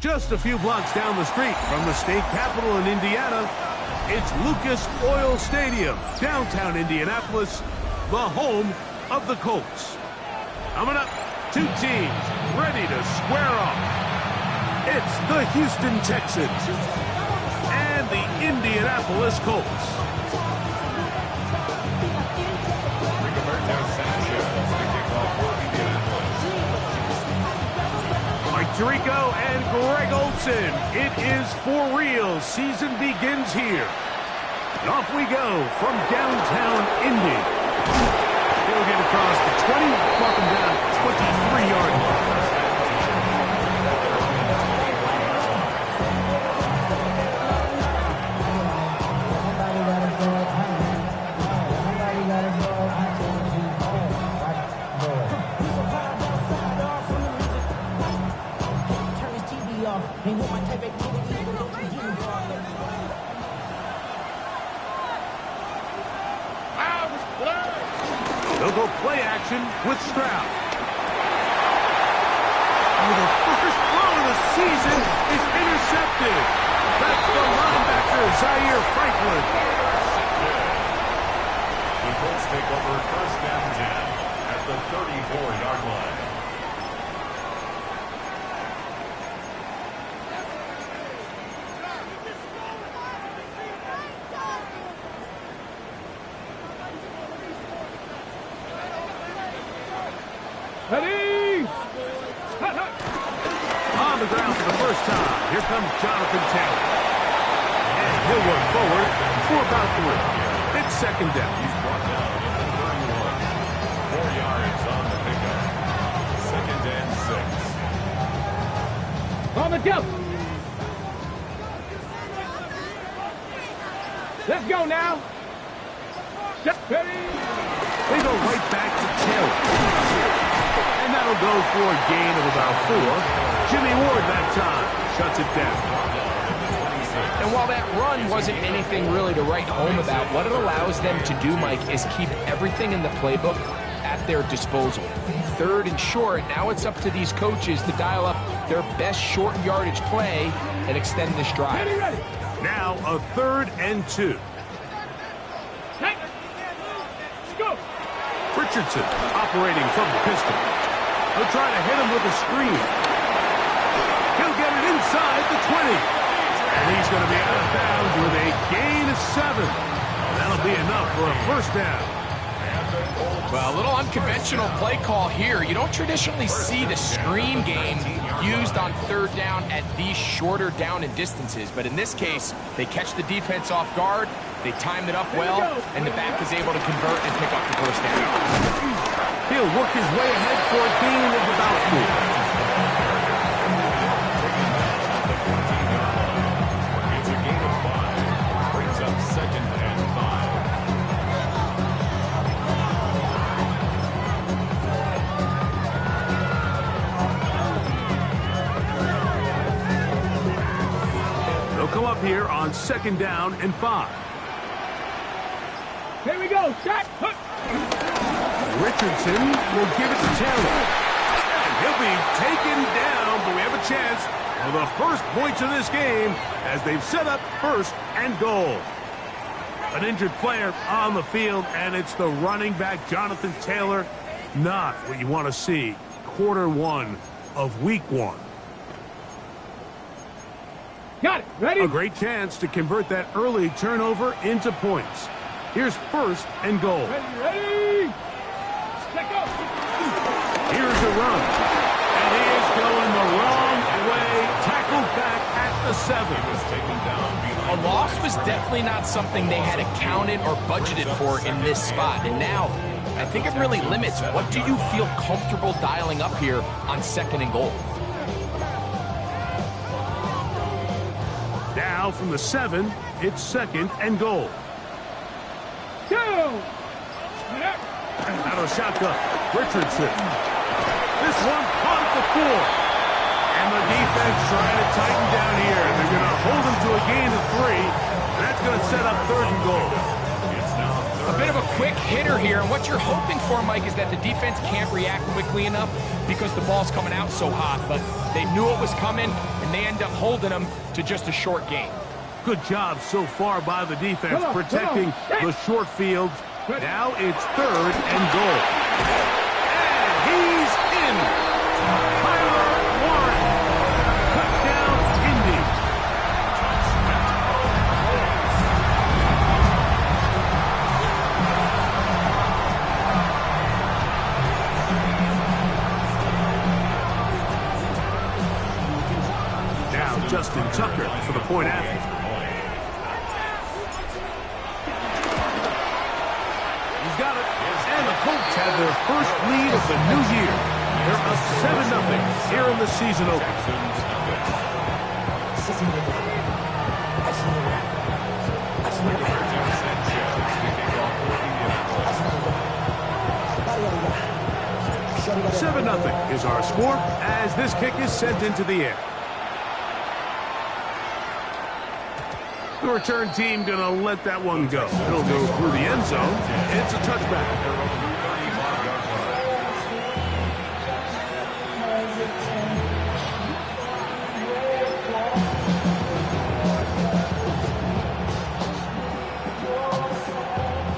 Just a few blocks down the street from the state capitol in Indiana, it's Lucas Oil Stadium, downtown Indianapolis, the home of the Colts. Coming up, two teams ready to square off. It's the Houston Texans and the Indianapolis Colts. Mike Tirico and Greg Olson. It is for real. Season begins here. And off we go from downtown Indy. They'll get across the 20, mark them down 23-yard line. They'll go play action with Stroud. Oh, the first throw of the season is intercepted. That's the linebacker, Zaire Franklin. The Colts take over first down 10 at the 34-yard line. Ready! On the ground for the first time. Here comes Jonathan Taylor. And he'll work forward for about 3. It's second down. He's brought down at the 31. 4 yards on the pickup. Second and 6. On the jump. Let's go now. Ready? They go right back to Taylor. And that'll go for a gain of about 4. Jimmy Ward that time shuts it down. And while that run wasn't anything really to write home about, what it allows them to do, Mike, is keep everything in the playbook at their disposal. Third and short, now it's up to these coaches to dial up their best short yardage play and extend this drive. Ready. Now a 3rd and 2. Let's go. Richardson operating from the pistol. He'll try to hit him with a screen. He'll get it inside the 20. And he's going to be out of bounds with a gain of 7. And that'll be enough for a first down. Well, a little unconventional play call here. You don't traditionally see the screen game used on 3rd down at these shorter down and distances. But in this case, they catch the defense off guard, they timed it up well, and the back is able to convert and pick up the first down. He'll work his way ahead for a gain of about 4. It's a gain of 5. Brings up second and 5. They'll come up here on 2nd down and 5. Here we go. Shot. Richardson will give it to Taylor. And he'll be taken down, but we have a chance for the first points of this game as they've set up 1st and goal. An injured player on the field, and it's the running back, Jonathan Taylor. Not what you want to see. Quarter 1 of week 1. Got it. Ready? A great chance to convert that early turnover into points. Here's 1st and goal. Ready. Let go. Here's a run. And he is going the wrong way. Tackled back at the 7. He was taken down behind. A loss was definitely not something they had accounted or budgeted for in this spot. And now, I think it really limits what do you feel comfortable dialing up here on 2nd and goal. Now from the 7, it's 2nd and goal. 2. Out of shotgun, Richardson. This one caught at the 4. And the defense trying to tighten down here. They're going to hold him to a gain of 3. And that's going to set up 3rd and goal. It's now A bit of a quick hitter here, and what you're hoping for, Mike, is that the defense can't react quickly enough because the ball's coming out so hot, but they knew it was coming, and they end up holding them to just a short gain. Good job so far by the defense protecting the short fields. Now it's 3rd and goal. And he's in. Tyler Warren. Touchdown, Indy. Now Justin Tucker for the point after. Got it. And the Colts have their first lead of the new year. They're up 7-0 here in the season opener. Seven 0 is our score as this kick is sent into the air. The return team going to let that one go. It'll go through the end zone. It's a touchback.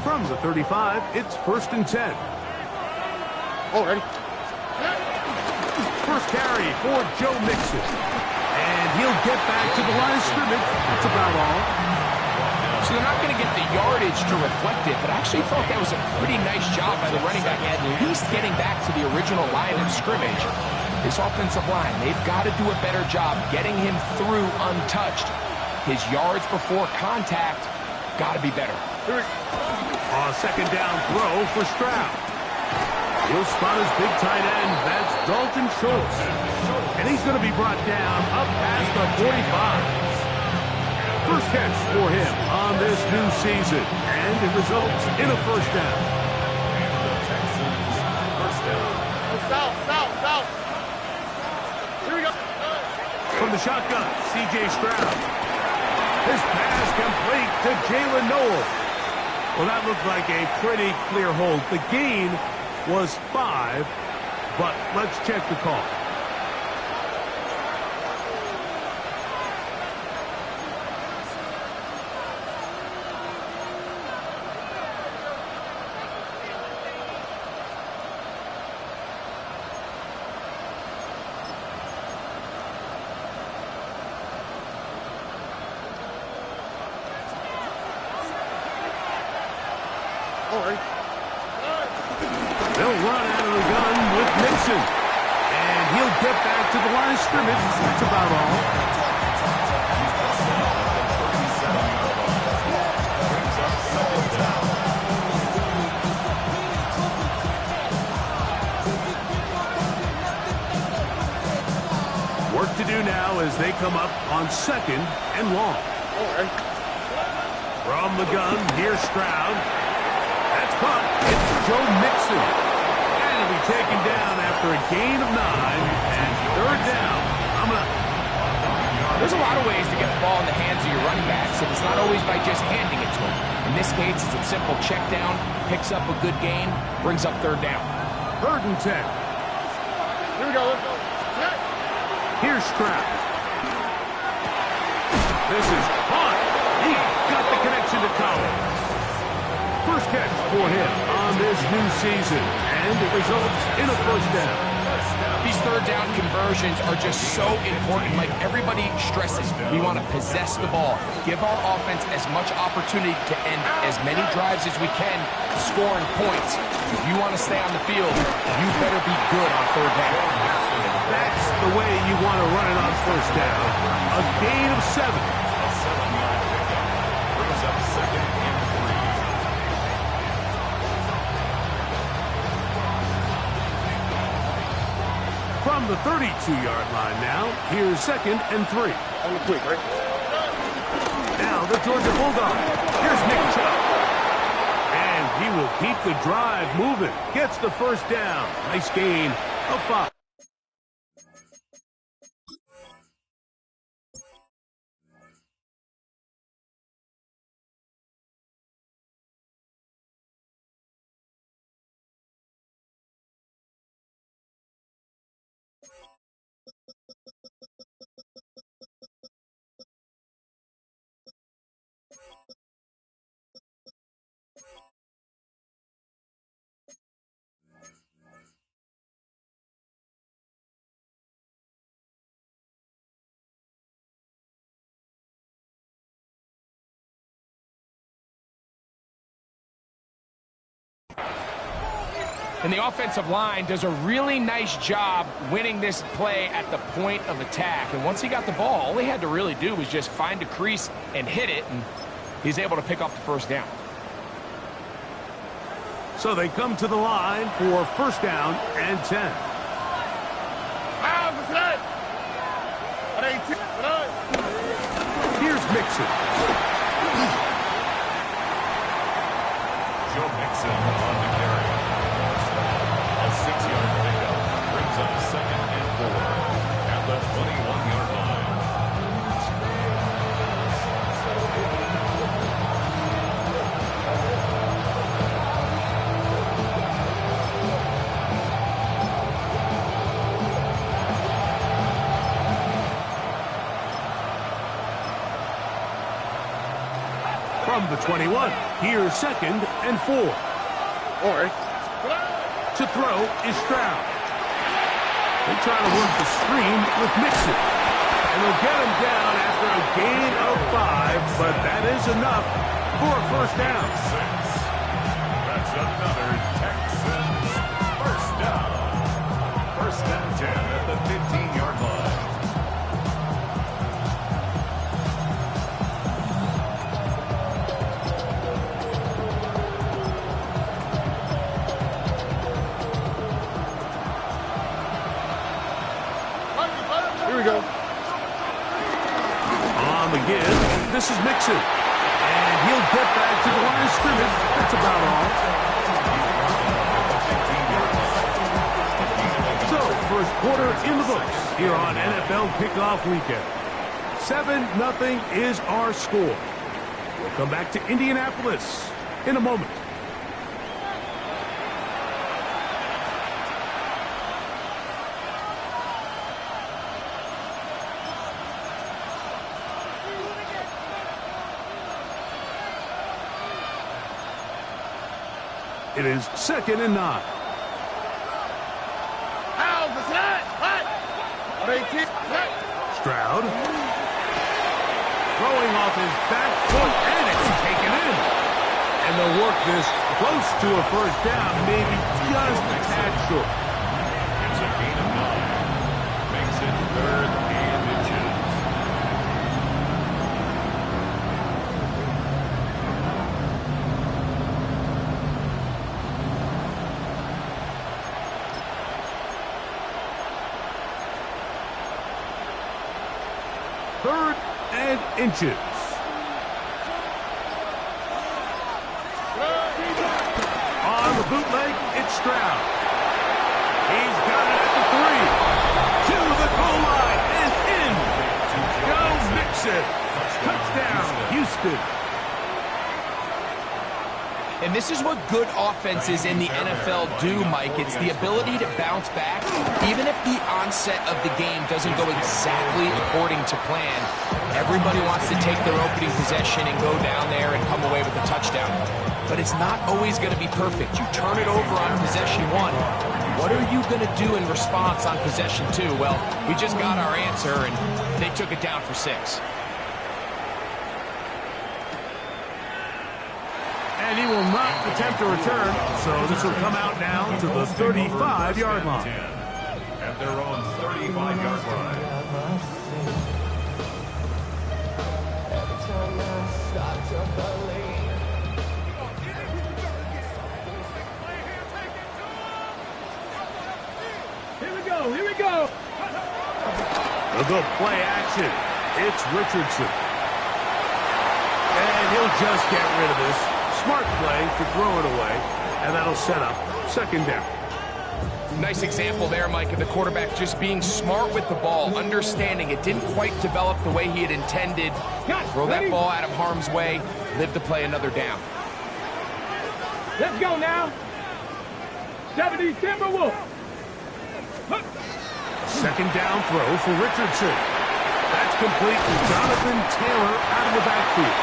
From the 35, it's 1st and 10. Already. First carry for Joe Mixon. And he'll get back to the line of scrimmage. That's about all. So they're not going to get the yardage to reflect it, but I actually thought that was a pretty nice job by the running back, at least getting back to the original line of scrimmage. This offensive line, they've got to do a better job getting him through untouched. His yards before contact got to be better. A 2nd down throw for Stroud. He'll spot his big tight end. That's Dalton Schultz. And he's going to be brought down up past the 45. First catch for him on this new season. And it results in a 1st down. South. Here we go. From the shotgun, C.J. Stroud. His pass complete to Jalen Noel. Well, that looked like a pretty clear hold. The gain was 5, but let's check the call. They'll run out of the gun with Mixon. And he'll get back to the line of scrimmage. That's about all. Work to do now as they come up on 2nd and long. From the gun, here's Stroud. That's caught. It's Joe Mixon. And he'll be taken down after a gain of 9 and 3rd down. There's a lot of ways to get the ball in the hands of your running backs, and it's not always by just handing it to him. In this case, it's a simple check down, picks up a good gain, brings up 3rd down. 3rd and 10. Here we go. Let's go. Here's Stroud. This is hot. He got the connection to Collins. First catch for him on this new season, and it results in a 1st down. These 3rd down conversions are just so important. Like everybody stresses, we want to possess the ball, give our offense as much opportunity to end as many drives as we can, scoring points. If you want to stay on the field, you better be good on 3rd down. That's the way you want to run it on 1st down. A gain of 7. a 7-yard pickup. Brings up 2nd and 3. From the 32-yard line now, here's 2nd and 3. On the quick, right? Now the Georgia Bulldog. Here's Nick Chubb. And he will keep the drive moving. Gets the 1st down. Nice gain of 5. And the offensive line does a really nice job winning this play at the point of attack. And once he got the ball, all he had to really do was just find a crease and hit it, and he's able to pick up the first down. So they come to the line for first down and 10. Here's Mixon. Joe Mixon on the carry. A 6-yard pickup brings up 2nd and 4 at the 21-yard line. From the 21, here's 2nd and 4. All right. To throw is Stroud. They try to work the screen with Mixon. And they'll get him down after a gain of 5, but that is enough for a first down. 6. That's another Texans first down. First and 10 at the 15-yard line. Here we go. On the give, this is Mixon. And he'll get back to the line of scrimmage. That's about all. So, first quarter in the books here on NFL Kickoff Weekend. 7-0 is our score. We'll come back to Indianapolis in a moment. It is 2nd and 9. Stroud. Throwing off his back foot, and it's taken in. And they'll work this close to a first down, maybe just a tad short. It's a gain of 9. Makes it 3rd and inches. Third and inches. On the bootleg, it's Stroud. He's got it at the 3. To the goal line and in. Joe Mixon. Touchdown, Houston. And this is what good offenses in the NFL do, Mike. It's the ability to bounce back, even if the onset of the game doesn't go exactly according to plan. Everybody wants to take their opening possession and go down there and come away with a touchdown. But it's not always going to be perfect. You turn it over on possession 1. What are you going to do in response on possession 2? Well, we just got our answer, and they took it down for 6. And he will not attempt a return, so this will come out now to the 35-yard line. At their own 35-yard line. Here we go. They'll go play action. It's Richardson. And he'll just get rid of this. Smart play to throw it away, and that'll set up 2nd down. Nice example there, Mike, of the quarterback just being smart with the ball, understanding it didn't quite develop the way he had intended. Throw that ball out of harm's way, live to play another down. Let's go now. 70 Timberwolves. 2nd down throw for Richardson. That's complete to Jonathan Taylor out of the backfield.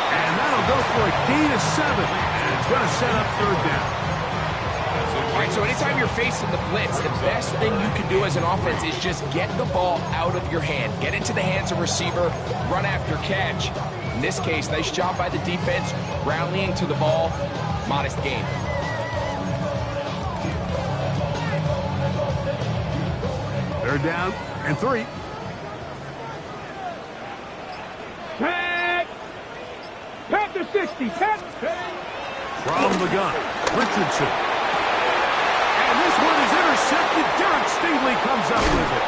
And that'll go for a gain of 7. And it's going to set up 3rd down. All right, so anytime you're facing the blitz, the best thing you can do as an offense is just get the ball out of your hand. Get into the hands of receiver, run after catch. In this case, nice job by the defense, rallying to the ball, modest gain. Third down and 3. Pat! Pat to 60. Pat! From the gun, Richardson. And this one is intercepted. Derek Stingley comes up with it.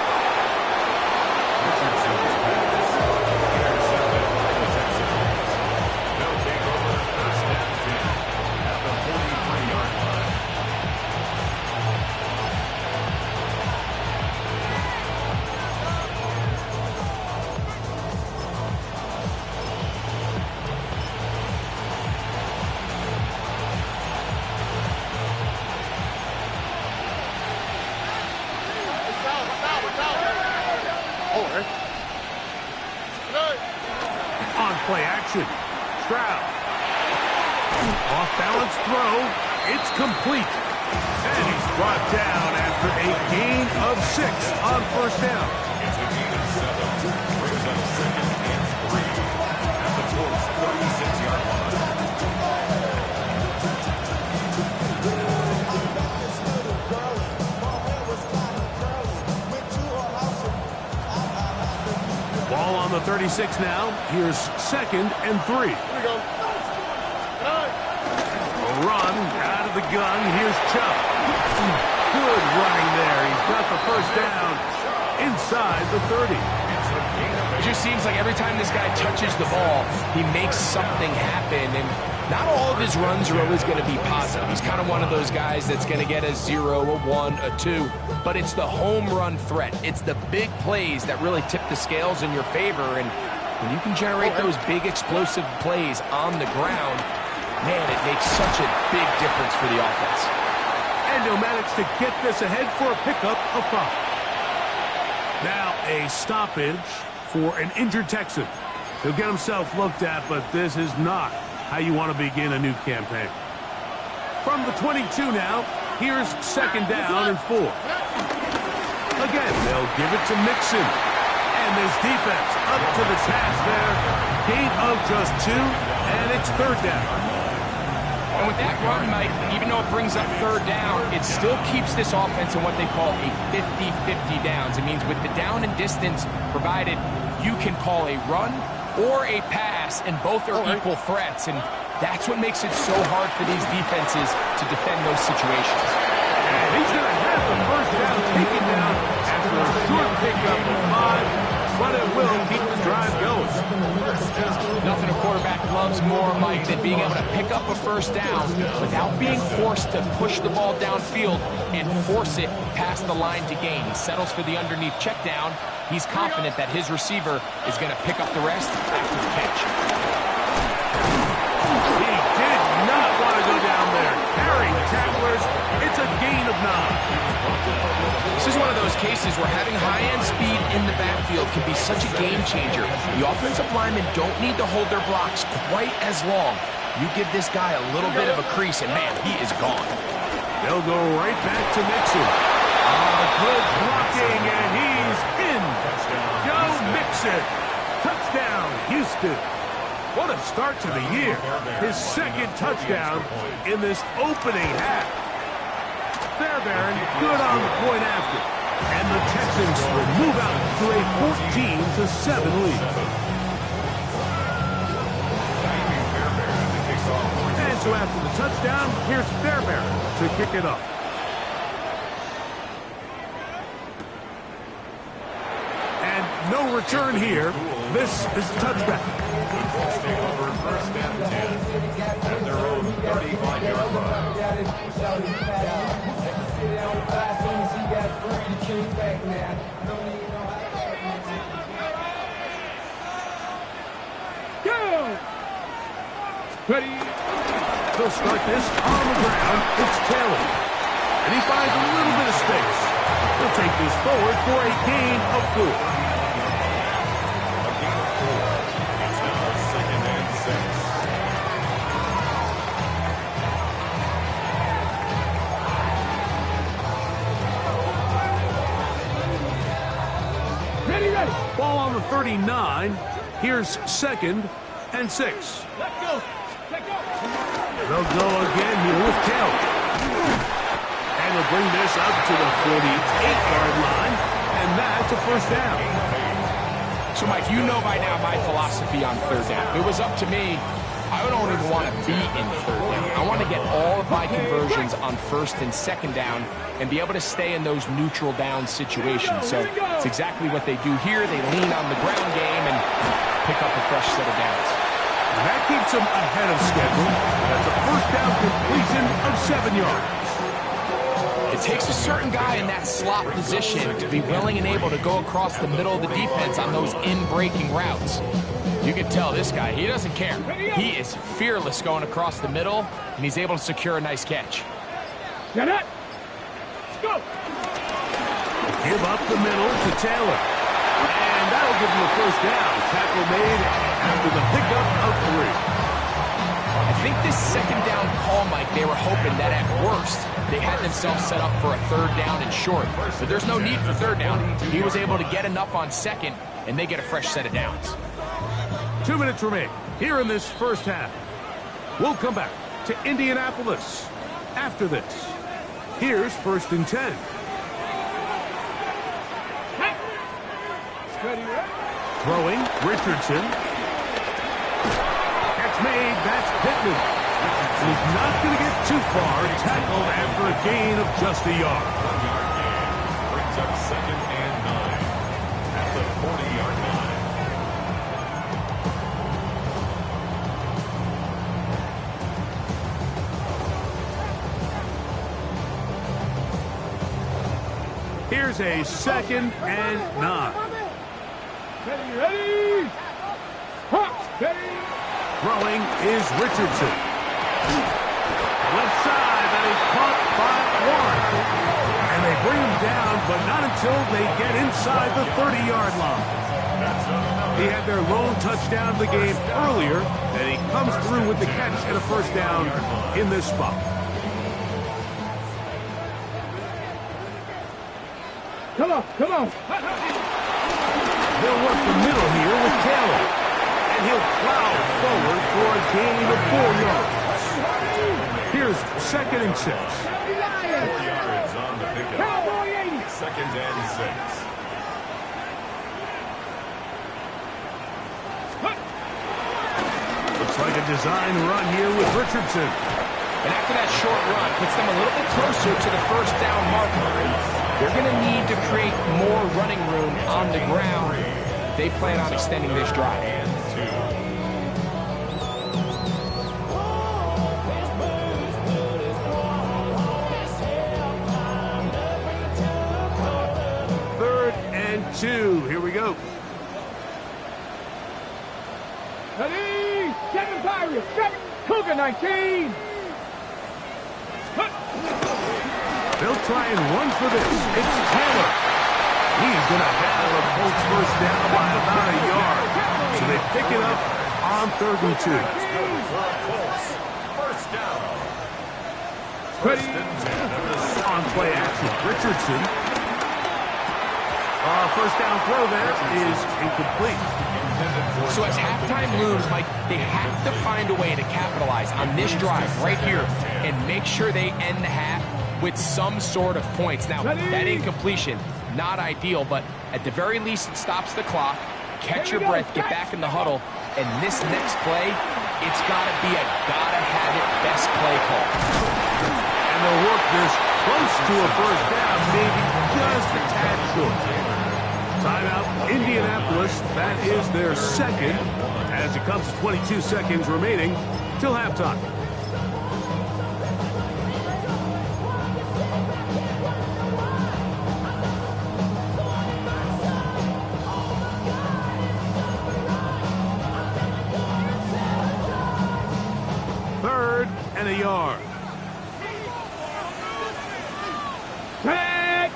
Richardson's pass intercepted by the Texans. They'll take over first and 10 at the 43-yard line. On play action. Stroud. Off balance throw. It's complete. And he's brought down after a gain of 6 on first down. It's a gain of 7. Brings up second and 3 at the Colts' 36-yard line. Ball on the 36 now. Here's second and 3. A run out of the gun. Here's Chubb. Good running there. He's got the first down inside the 30. It just seems like every time this guy touches the ball, he makes something happen. And not all of his runs are always going to be positive. He's kind of one of those guys that's going to get a 0, a 1, a 2. But it's the home run threat. It's the big plays that really tip the scales in your favor. And when you can generate those big explosive plays on the ground, man, it makes such a big difference for the offense. And he'll manage to get this ahead for a pickup of 5. Now a stoppage for an injured Texan. He'll get himself looked at, but this is not how you want to begin a new campaign. From the 22 now, here's second down and 4. Again, they'll give it to Mixon. And this defense up to the task there. Gain of just 2, and it's third down. And with that run, Mike, even though it brings up third down, it still keeps this offense in what they call a 50-50 downs. It means with the down and distance provided, you can call a run or a pass, and both are equal threats. And that's what makes it so hard for these defenses to defend those situations. And he's going to have the first down taken down after a short pickup of 5, but it will keep the drive going. Nothing a quarterback loves more, Mike, than being able to pick up a first down without being forced to push the ball downfield and force it past the line to gain. He settles for the underneath check down. He's confident that his receiver is going to pick up the rest after the catch. He did not want to go down there. Carrying tacklers, it's a gain of 9. This is one of those cases where having high-end speed in the backfield can be such a game changer. The offensive linemen don't need to hold their blocks quite as long. You give this guy a little bit of a crease, and man, he is gone. They'll go right back to Mixon. Good blocking, and he's in. Joe Mixon. Touchdown, Houston. What a start to the year. His second touchdown in this opening half. Fairbairn good on the point after. And the Texans will move out to a 14-7 lead. And so after the touchdown, here's Fairbairn to kick it up. And no return here. This is a touchback. The Colts take over first and 10 at their own 35-yard line. Go! Ready? He'll start this on the ground. It's Taylor. And he finds a little bit of space. He'll take this forward for a gain of 4. A gain of 4. It's now second and 6. Ready, ready. Ball on the 39. Here's second and 6. Let's go. Let's go. They'll go again here with Taylor. And they'll bring this up to the 48-yard line. And And that's a first down. So, Mike, you know by now my philosophy on third down. If it was up to me, I don't even want to be in third down. I want to get all of my conversions on first and second down and be able to stay in those neutral down situations. So it's exactly what they do here. They lean on the ground game and pick up a fresh set of downs. And that keeps them ahead of schedule. That's a first down completion of 7 yards. It takes a certain guy in that slot position to be willing and able to go across the middle of the defense on those in-breaking routes. You can tell this guy, he doesn't care. He is fearless going across the middle, and he's able to secure a nice catch. Get it. Go. Give up the middle to Taylor. And that'll give him a first down. Tackle made after the pickup of 3. I think this second down call, Mike, they were hoping that at worst they had themselves set up for a third down and short. But there's no need for third down. He was able to get enough on second, and they get a fresh set of downs. 2 minutes remain here in this first half. We'll come back to Indianapolis after this. Here's 1st and 10. Throwing, Richardson. Catch made, that's Pittman. He's not going to get too far, tackled after a gain of just a yard. 1 yard gain. Brings up 2nd and 9 at the 40-yard line. Here's a 2nd and 9. Ready. Ready. Throwing is Richardson. Left side, that is caught by Warren. And they bring him down, but not until they get inside the 30-yard line. He had their lone touchdown of the game earlier, and he comes through with the catch and a first down in this spot. Come on, come on. They'll work the middle here with Taylor. And he'll plow forward for a gain of 4 yards. Here's 2nd and 6. 4 yards on the pickup. 2nd and 6. Looks like a design run here with Richardson. And after that short run, puts them a little bit closer to the first down marker. They're going to need to create more running room on the ground if they plan on extending this drive. And 2. 3rd and 2. Here we go. Ready. 7 Pirates. 7 Cougar 19. They'll try and run for this. It's Taylor. He's going to have a Colts first down by about a yard. So they pick it up on 3rd and 2. First down. Ready. On play action, Richardson. First down throw there is incomplete. So as halftime looms, Mike, they have to find a way to capitalize on this drive right here and make sure they end the half with some sort of points. Now, that incompletion, not ideal, but at the very least, it stops the clock. Catch your breath, get back in the huddle, and this next play, it's got to be a gotta-have-it best play call. And they'll work this close to a first down, maybe just a tad short. Timeout, Indianapolis. That is their 2nd, as it comes to 22 seconds remaining till halftime. Third and a yard. Tag.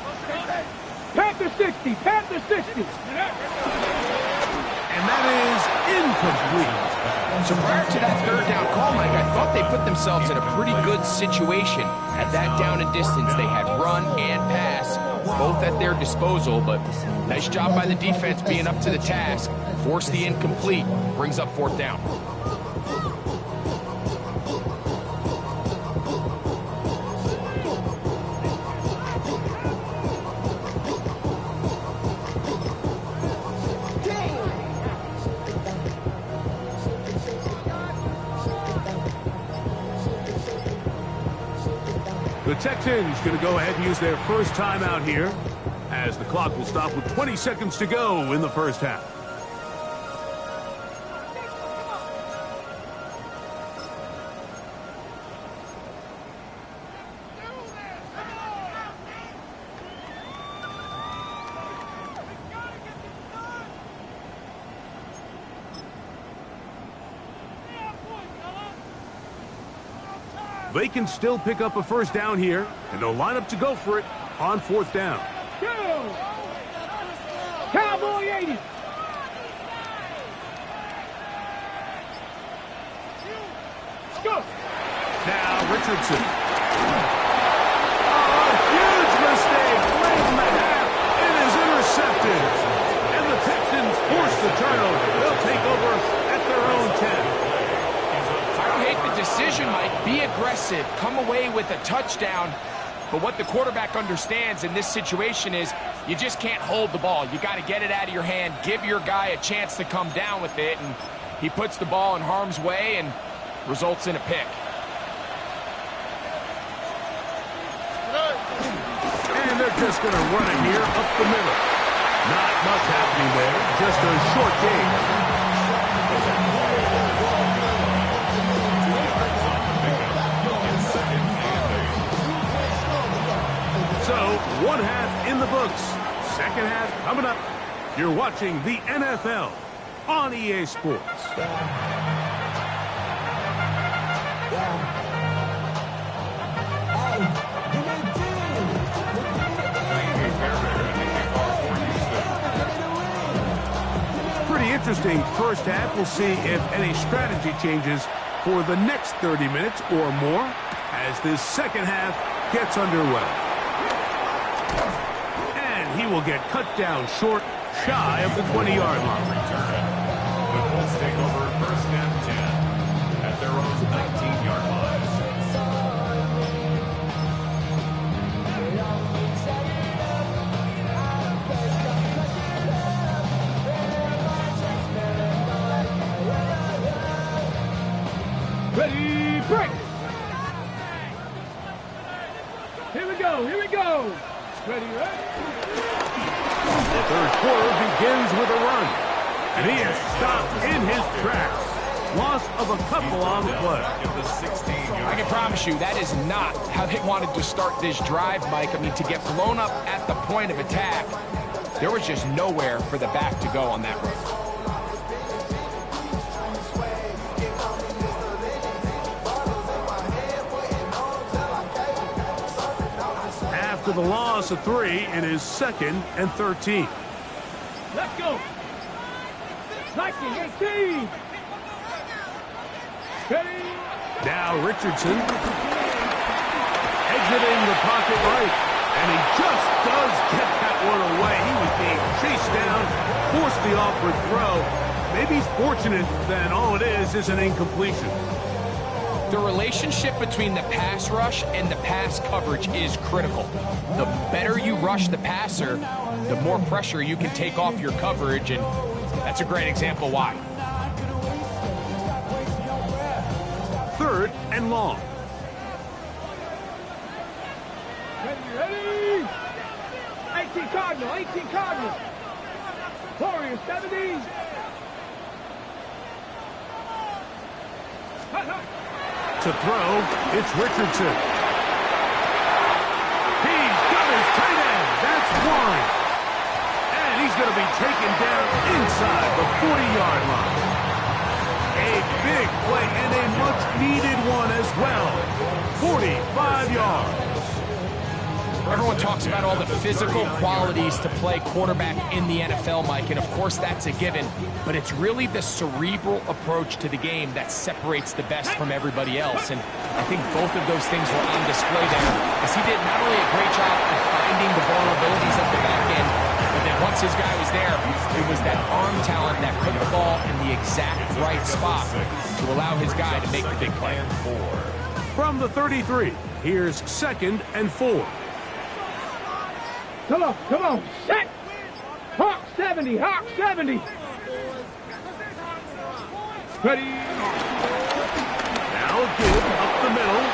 Panther 60. Panther 60. And that is incomplete. So prior to that third down call, Mike, I thought they put themselves in a pretty good situation. At that down and distance, they had run and pass, both at their disposal, but nice job by the defense being up to the task. Force the incomplete, brings up 4th down. The Texans going to go ahead and use their first timeout here, as the clock will stop with 20 seconds to go in the first half. They can still pick up a first down here, and they'll line up to go for it on fourth down. Go! Cowboy 80! Go! Now Richardson. Oh, huge mistake late in the half. It is intercepted. And the Texans force the turnover. They'll take over at their own 10. I don't hate the decision, Mike. Be aggressive. Come away with a touchdown. But what the quarterback understands in this situation is you just can't hold the ball. You got to get it out of your hand. Give your guy a chance to come down with it. And he puts the ball in harm's way and results in a pick. And they're just going to run it here up the middle. Not much happening there. Just a short game. So, one half in the books. Second half coming up. You're watching the NFL on EA Sports. Pretty interesting first half. We'll see if any strategy changes for the next 30 minutes or more as this second half gets underway. And he will get cut down short, shy of the 20-yard line. The Colts take over first and 10 at their own 19-yard line. Ready, break! Here we go, here we go! Ready, ready? The third quarter begins with a run. And he is stopped in his tracks. Loss of a couple on the play. I can promise you that is not how they wanted to start this drive, Mike. I mean, to get blown up at the point of attack, there was just nowhere for the back to go on that run. After the loss of 3, it is 2nd and 13. Let's go! 19, 18! Ready? Now Richardson exiting the pocket right. And he just does get that one away. He was being chased down, forced the awkward throw. Maybe he's fortunate that all it is an incompletion. The relationship between the pass rush and the pass coverage is critical. The better you rush the passer, the more pressure you can take off your coverage, and that's a great example why. 3rd and long. Ready? 18 Cardinal, 18 Cardinal. Warriors, 70. To throw, it's Richardson. He's got his tight end. That's wide. And he's going to be taken down inside the 40-yard line. A big play and a much-needed one as well. 45 yards. Everyone talks about all the physical qualities to play quarterback in the NFL, Mike, and of course that's a given, but it's really the cerebral approach to the game that separates the best from everybody else, and I think both of those things were on display there, as he did not only a great job of finding the vulnerabilities at the back end, but then once his guy was there, it was that arm talent that put the ball in the exact right spot to allow his guy to make the big play. From the 33, here's 2nd and 4. Come on, set! Hawk 70, Hawk 70! Ready? Now a give up the middle,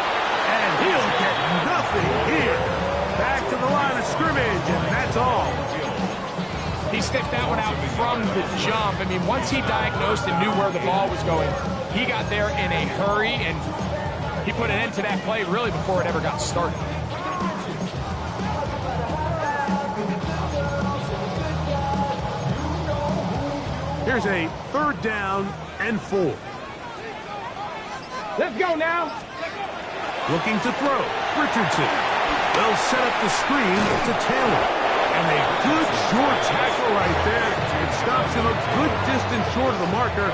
and he'll get nothing nothing here. Back to the line of scrimmage, and that's all. He sniffed that one out from the jump. I mean, once he diagnosed and knew where the ball was going, he got there in a hurry, and he put an end to that play really before it ever got started. Here's a 3rd down and 4. Let's go now. Looking to throw. Richardson. They'll set up the screen to Taylor. And a good short tackle right there. It stops him a good distance short of the marker.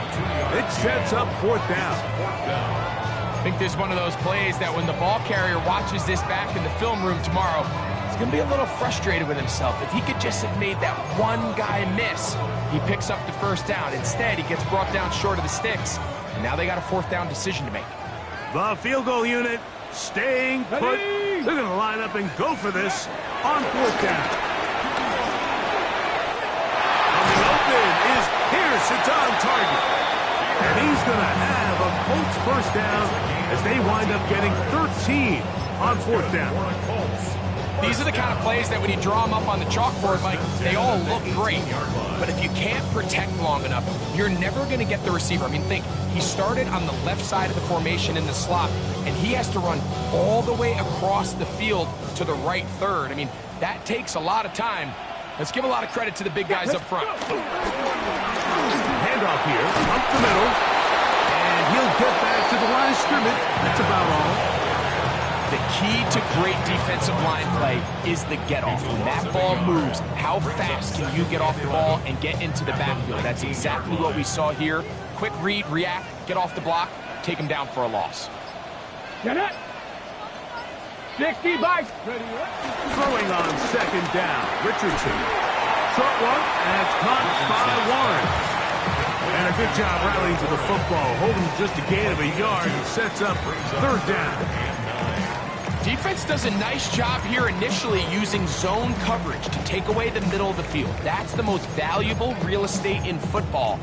It sets up 4th down. I think this is one of those plays that when the ball carrier watches this back in the film room tomorrow, he's going to be a little frustrated with himself. If he could just have made that one guy miss, he picks up the 1st down. Instead, he gets brought down short of the sticks. And now they got a 4th down decision to make. The field goal unit staying put. They're going to line up and go for this on 4th down. Coming open is Pierce. It's on target. And he's going to have a Colts 1st down as they wind up getting 13 on 4th down. These are the kind of plays that when you draw them up on the chalkboard, Mike, they all look great. But if you can't protect long enough, you're never going to get the receiver. I mean, think, he started on the left side of the formation in the slot, and he has to run all the way across the field to the right third. I mean, that takes a lot of time. Let's give a lot of credit to the big guys up front. Handoff here, up the middle, and he'll get back to the line of scrimmage. That's about all. The key to great defensive line play is the get-off. When that ball moves, how fast can you get off the ball and get into the backfield? That's exactly what we saw here. Quick read, react, get off the block, take him down for a loss. Get it. 60 by. Throwing on 2nd down. Richardson. Short one, and it's caught by Warren. And a good job rallying to the football. Holding just a gain of a yard and sets up 3rd down. Defense does a nice job here initially using zone coverage to take away the middle of the field. That's the most valuable real estate in football.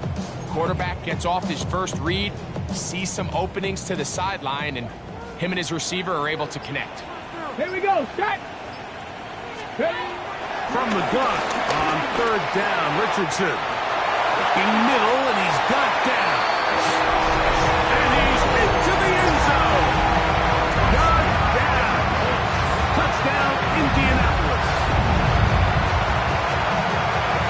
Quarterback gets off his first read, sees some openings to the sideline, and him and his receiver are able to connect. Here we go. Set. From the gun on 3rd down, Richardson. Looking middle, and he's got down. And he's into the end zone. Got down. Touchdown, Indianapolis.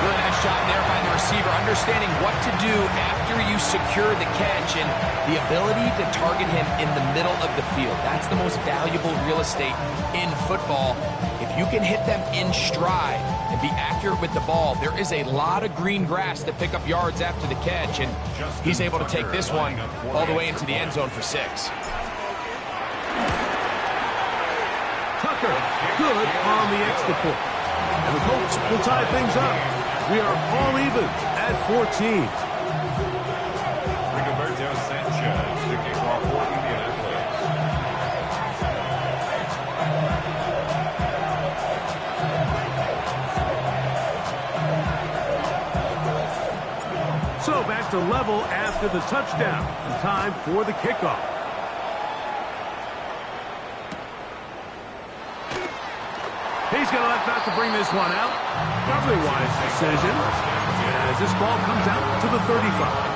Really nice job there by the receiver, understanding what to do after you secure the catch and the ability to target him in the middle of the field. That's the most valuable real estate in football. If you can hit them in stride and be accurate with the ball, there is a lot of green grass to pick up yards after the catch, and he's able to take this one all the way into the end zone for 6. Tucker, good on the extra point. And the Colts will tie things up. We are all even at 14. Rigoberto Sanchez, the kickoff for Indianapolis. So back to level after the touchdown. And time for the kickoff. He's going to elect not to bring this one out. Probably a wise decision as this ball comes out to the 35.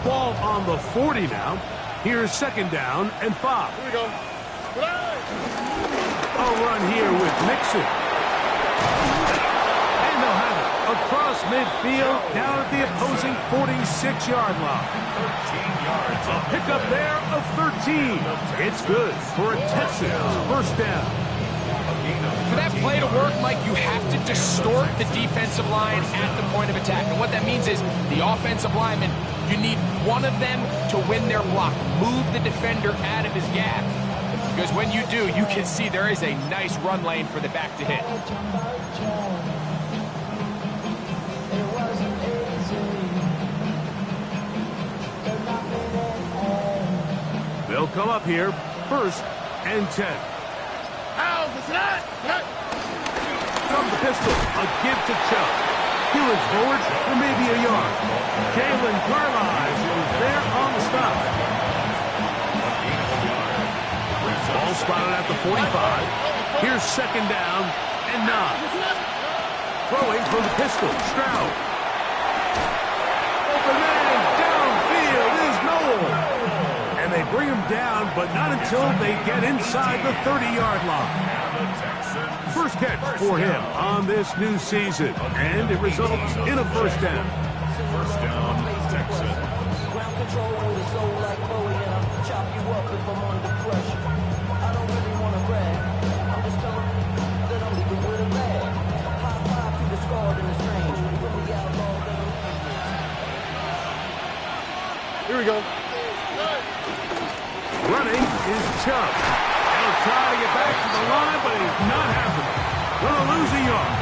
Ball on the 40 now. Here's 2nd down and 5. Here we go. A run here with Mixon. And they'll have it across midfield, down at the opposing 46-yard line. 13 yards. A pickup there of 13. It's good for a Texans first down. For that play to work, Mike, you have to distort the defensive line at the point of attack. And what that means is the offensive lineman, you need one of them to win their block. Move the defender out of his gap. Because when you do, you can see there is a nice run lane for the back to hit. They'll come up here, 1st and 10. From the pistol, a give to Chubb. He looks forward for maybe a yard. Jalen Carlisle is there on the stop. Ball spotted at the 45. Here's 2nd down and 9. Throwing from the pistol, Stroud. Open man downfield is Noel. And they bring him down, but not until they get inside the 30-yard line. First catch for him on this new season, and it results in a first down. First down, Texans. Ground control with a soul like Bowie, and I'll chop you up if I'm under pressure. I don't really want to brag. I'm just telling you that I'm leaving with a bag. 5-5 to the scarred and the strange. From the outlaw down. Here we go. Running is Chubb. He'll try to get back to the line, but he's not happening. Gonna lose a yard.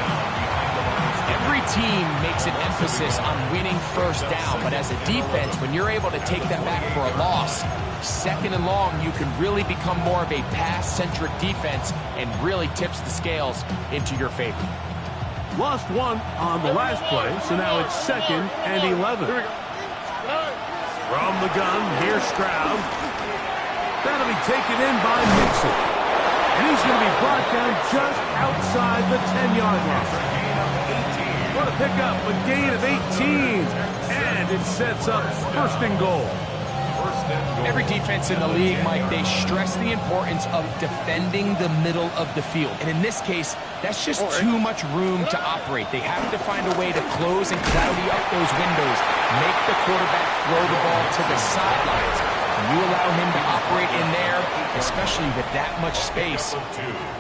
Every team makes an emphasis on winning first down, but as a defense, when you're able to take them back for a loss, 2nd and long, you can really become more of a pass-centric defense and really tips the scales into your favor. Lost one on the last play, so now it's 2nd and 11. From the gun, here's Stroud. That'll be taken in by Mixon. And he's going to be brought down just outside the 10-yard line. What a pickup, a gain of 18. And it sets up 1st and goal. Every defense in the league, Mike, they stress the importance of defending the middle of the field. And in this case, that's just too much room to operate. They have to find a way to close and cloudy up those windows, make the quarterback throw the ball to the sidelines. When you allow him to operate in there, especially with that much space,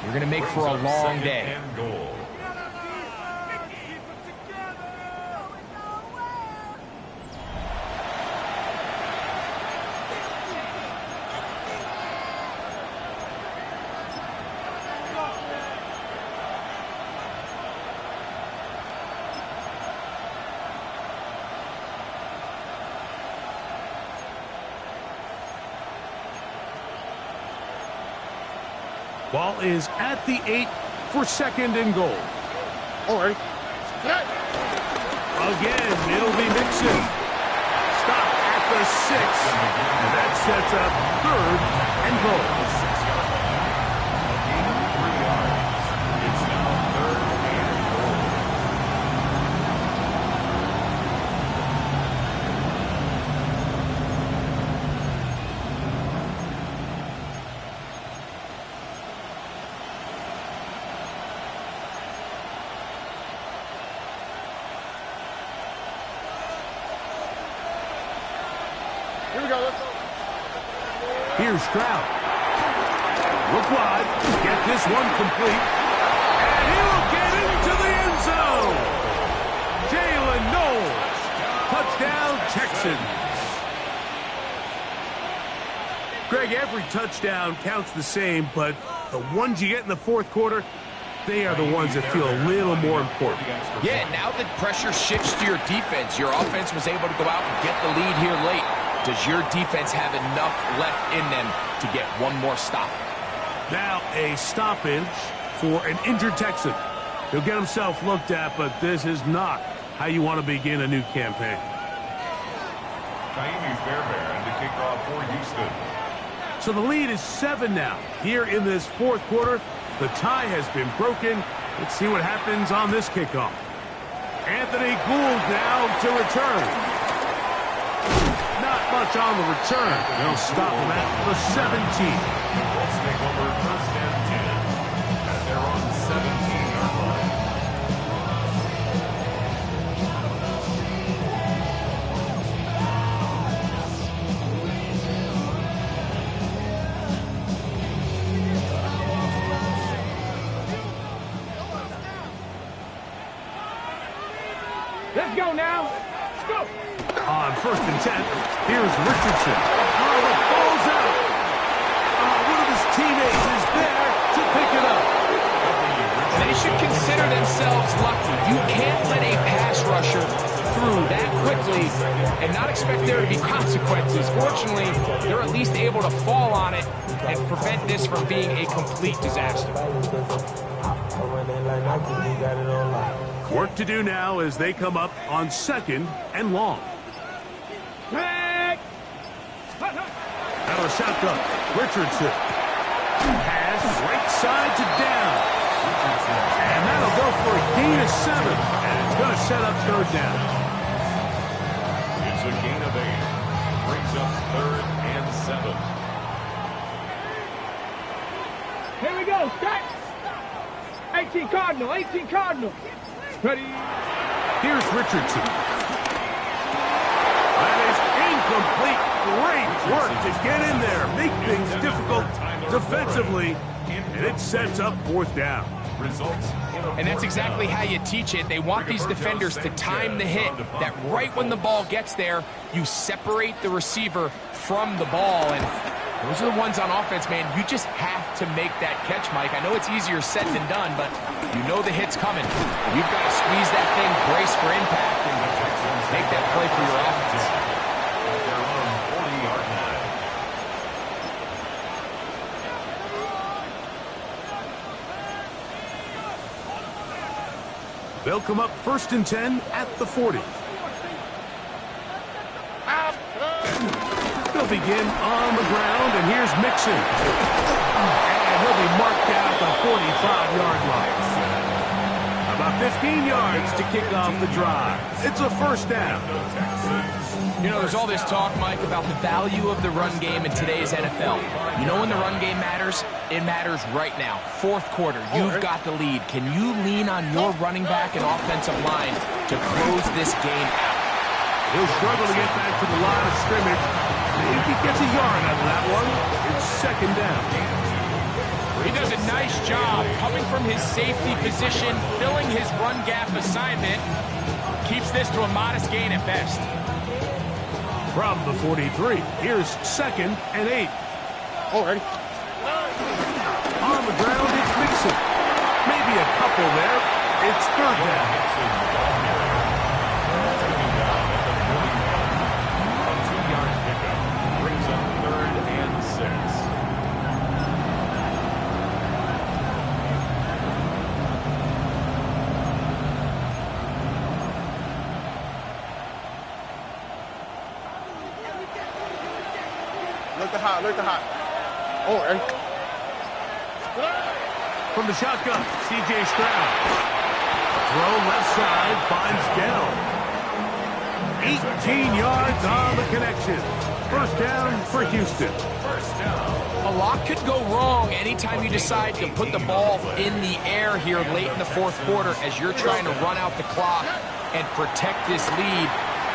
you're going to make for a long day. Ball is at the 8 for 2nd and goal. All right. Again, it'll be Mixon. Stop at the 6. And that sets up 3rd and goal. It's now 3rd and goal. Here we go. Let's go. Here's Stroud. Look wide. Get this one complete. And he will get into the end zone. Jalen Knowles. Touchdown, Texans. Greg, every touchdown counts the same, but the ones you get in the 4th quarter, they are the ones that feel a little more important. Yeah, now that pressure shifts to your defense, your offense was able to go out and get the lead here late. Does your defense have enough left in them to get one more stop? Now a stoppage for an injured Texan. He'll get himself looked at, but this is not how you want to begin a new campaign. Kaimi Fairbairn to kick off for Houston. So the lead is 7 now. Here in this 4th quarter, the tie has been broken. Let's see what happens on this kickoff. Anthony Gould now to return. Not much on the return. They'll stop him at the 17. Let's take over 1st and 10. And they're on the 17-yard line. Let's go now. Let's go. On 1st and 10, here's Richardson. Oh, the ball's out. One of his teammates is there to pick it up. They should consider themselves lucky. You can't let a pass rusher through that quickly and not expect there to be consequences. Fortunately, they're at least able to fall on it and prevent this from being a complete disaster. Work to do now as they come up on 2nd and long. Out of shotgun, Richardson. Pass right side to down. And that'll go for a gain of 7. And it's going to set up 3rd down. It's a gain of 8. Brings up 3rd and 7. Here we go. Start. 18 Cardinal. 18 Cardinal. Ready. Here's Richardson. That is incomplete. Great work to get in there. Make things difficult defensively. And it sets up 4th down. And that's exactly how you teach it. They want these defenders to time the hit, that right when the ball gets there, you separate the receiver from the ball. And those are the ones on offense, man. You just have to make that catch, Mike. I know it's easier said than done, but you know the hit's coming. You've got to squeeze that thing, brace for impact, and make that play for your offense. They'll come up 1st and 10 at the 40. They'll begin on the ground, and here's Mixon. And he'll be marked down at the 45-yard line. About 15 yards to kick off the drive. It's a 1st down. You know, there's all this talk, Mike, about the value of the run game in today's NFL. You know when the run game matters? It matters right now. 4th quarter, you've got the lead. Can you lean on your running back and offensive line to close this game out? He'll struggle to get back to the line of scrimmage. If he gets a yard out of that one, it's 2nd down. He does a nice job coming from his safety position, filling his run gap assignment. Keeps this to a modest gain at best. From the 43, here's 2nd and 8. Already. On the ground, it's Mixon. Maybe a couple there. It's 3rd down. A 2-yard pickup brings up 3rd and 6. Look at hot. Already. From the shotgun, C.J. Stroud. Throw left side, finds Dell. 18 yards on the connection. 1st down for Houston. A lot could go wrong anytime you decide to put the ball in the air here late in the 4th quarter as you're trying to run out the clock and protect this lead.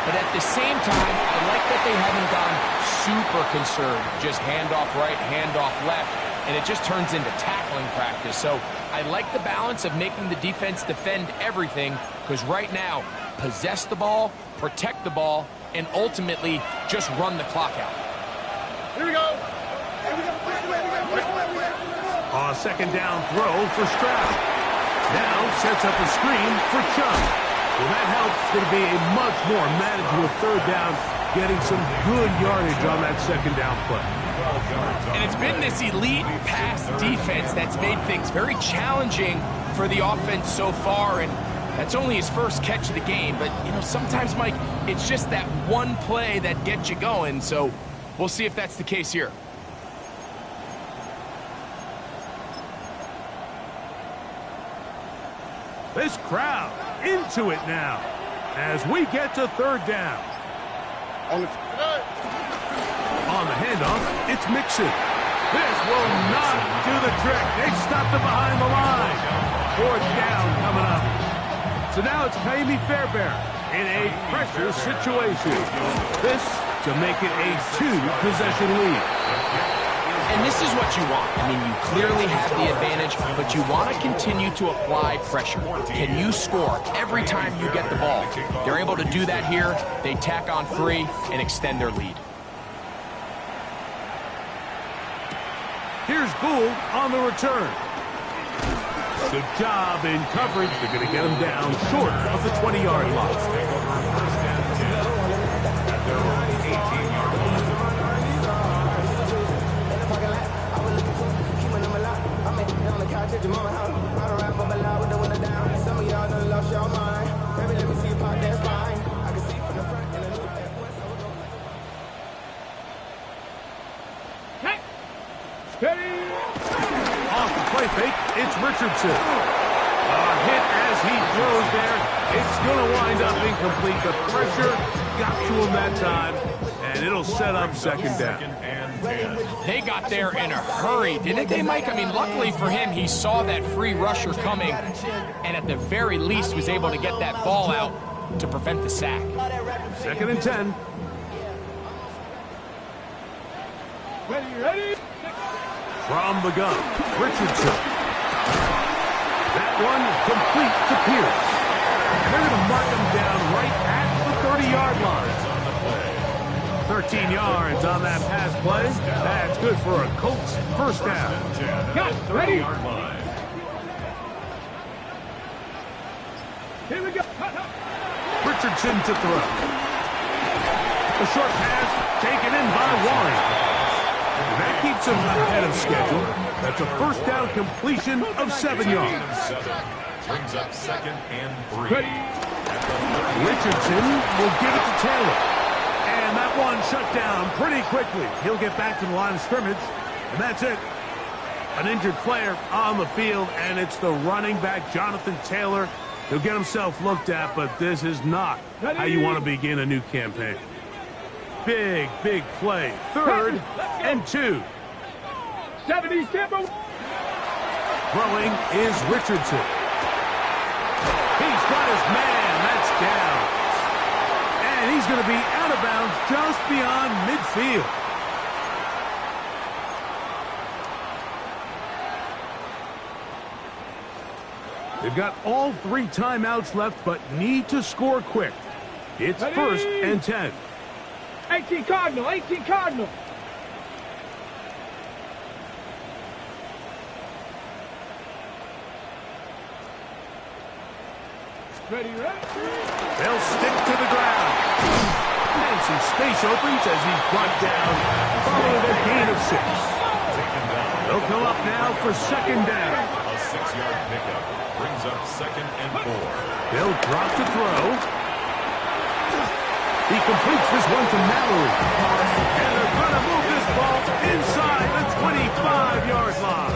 But at the same time, I like that they haven't gone super conservative. Just handoff right, handoff left, and it just turns into tackling practice. So I like the balance of making the defense defend everything, because right now, possess the ball, protect the ball, and ultimately just run the clock out. Here we go. A 2nd down throw for Stroud. Now sets up a screen for Chubb. Well, that helps. It's going to be a much more manageable 3rd down, getting some good yardage on that 2nd down play. And it's been this elite pass defense that's made things very challenging for the offense so far, and that's only his 1st catch of the game. But, you know, sometimes, Mike, it's just that one play that gets you going, so we'll see if that's the case here. This crowd into it now as we get to 3rd down. On the handoff, it's Mixon. This will not do the trick. They stopped it behind the line. 4th down coming up. So now it's Payme Fairbairn in a pressure situation. This to make it a 2-possession lead. And this is what you want. I mean, you clearly have the advantage, but you want to continue to apply pressure. Can you score every time you get the ball? They're able to do that here. They tack on 3 and extend their lead. Here's Gould on the return. Good job in coverage. They're going to get him down short of the 20-yard line. At their own 18-yard line. Off the play fake, it's Richardson. Hit as he throws there. It's going to wind up incomplete. The pressure got to him that time, and it'll set up second down. They got there in a hurry, didn't they, Mike? I mean, luckily for him, he saw that free rusher coming, and at the very least was able to get that ball out to prevent the sack. 2nd and 10. Ready? From the gun, Richardson. That one complete to Pierce. And they're going to mark him down right at the 30-yard line. 13 yards on that pass play. That's good for a Colts first down. Got it. Ready? Here we go. Richardson to throw. A short pass taken in by Warren. That keeps him ahead of schedule. That's a first down completion of 7 yards. Brings up 2nd and 3. Richardson will give it to Taylor. And that one shut down pretty quickly. He'll get back to the line of scrimmage. And that's it. An injured player on the field, and it's the running back, Jonathan Taylor. He'll get himself looked at, but this is not how you want to begin a new campaign. Big play. 3rd and 2. 70 Timber. Throwing is Richardson. He's got his man. That's down. And he's going to be out of bounds just beyond midfield. They've got all 3 timeouts left, but need to score quick. It's 1st and 10. 18 Cardinal. Ready? They'll stick to the ground. And some space opens as he's brought down following a gain of 6. They'll come up now for 2nd down. A 6-yard pickup brings up 2nd and 4. They'll drop to throw. He completes this one to Mallory. And they're going to move this ball inside the 25-yard line.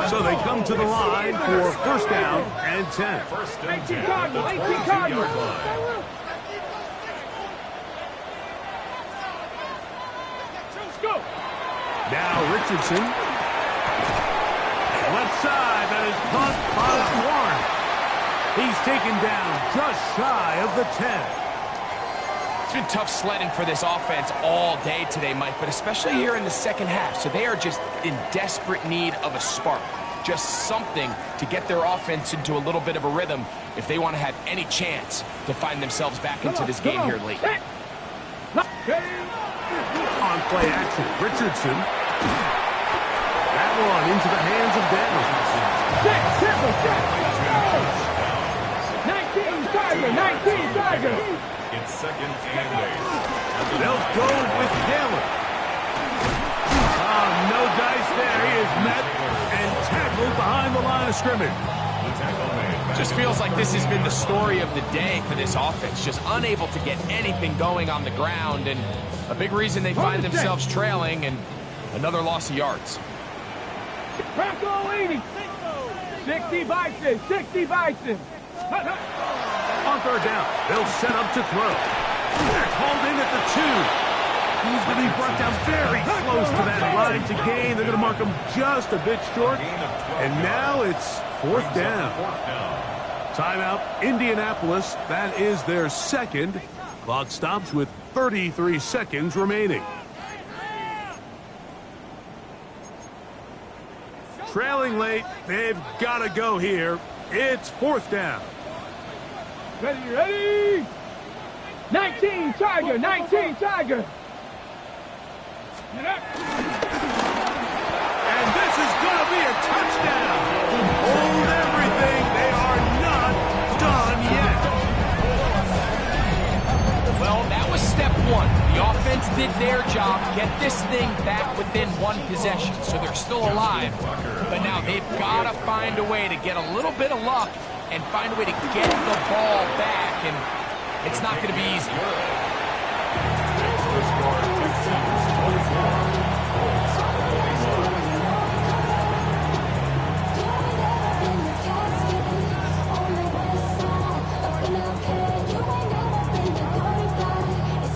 So they come to the line for first down and 10. 18 Cardinal. Let's go. Now Richardson. Left side, that is caught by Warren. He's taken down just shy of the 10. It's been tough sledding for this offense all day today, Mike, but especially here in the second half. So they are just in desperate need of a spark, just something to get their offense into a little bit of a rhythm if they want to have any chance to find themselves back into this game here late. On play action, Richardson. That one into the hands of Daniels. 19 Tiger. It's 2nd and 8. They'll go with Taylor. No dice there. He is met and tackled behind the line of scrimmage. Just feels like this has been the story of the day for this offense. Just unable to get anything going on the ground, and a big reason they find themselves trailing, and another loss of yards. Bronco 80. 60 Bison. On 3rd down, they'll set up to throw. They're called in at the 2. He's going to be brought down very close to that line to gain. They're going to mark him just a bit short. And now it's 4th down. Timeout, Indianapolis. That is their 2nd. Clock stops with 33 seconds remaining. trailing late. They've got to go here. It's 4th down. Ready? 19 Tiger, 19 Tiger. And this is going to be a touchdown. Hold everything. They are not done yet. Well, that was step one. The offense did their job, get this thing back within one possession, so they're still alive. But now they've got to find a way to get a little bit of luck and find a way to get the ball back, and it's not going to be easy. Extra score 15-24.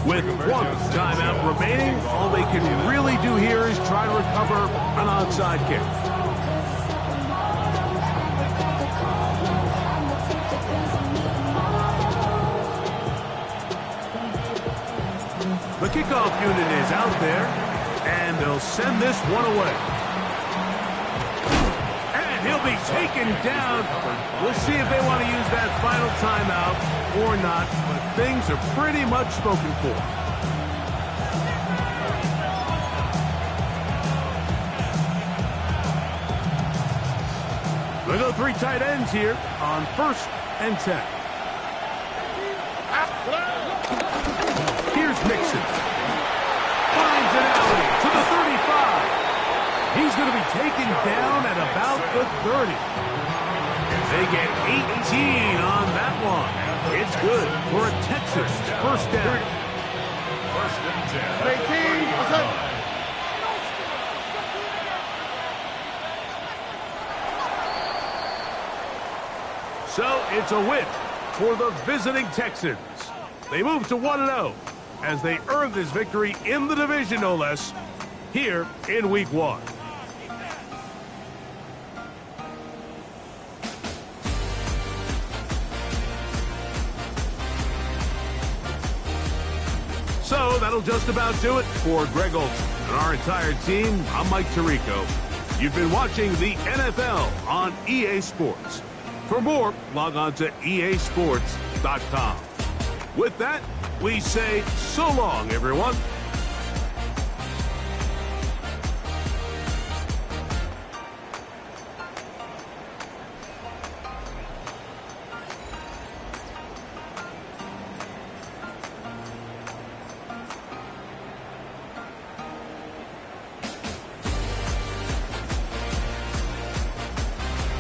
With one timeout remaining, all they can really do here is try to recover an onside kick. The kickoff unit is out there, and they'll send this one away. And he'll be taken down. We'll see if they want to use that final timeout or not, but things are pretty much spoken for. They go 3 tight ends here on 1st and 10. Here's Mixon. Finds an alley to the 35. He's going to be taken down at about the 30. They get 18 on that one. It's good for a Texas 1st down. 1st and 10. 18, what's up? So it's a win for the visiting Texans. They move to 1-0 as they earn this victory in the division, no less, here in Week 1. So that'll just about do it for Greg Olson and our entire team. I'm Mike Tirico. You've been watching the NFL on EA Sports. For more, log on to easports.com. With that, we say so long, everyone.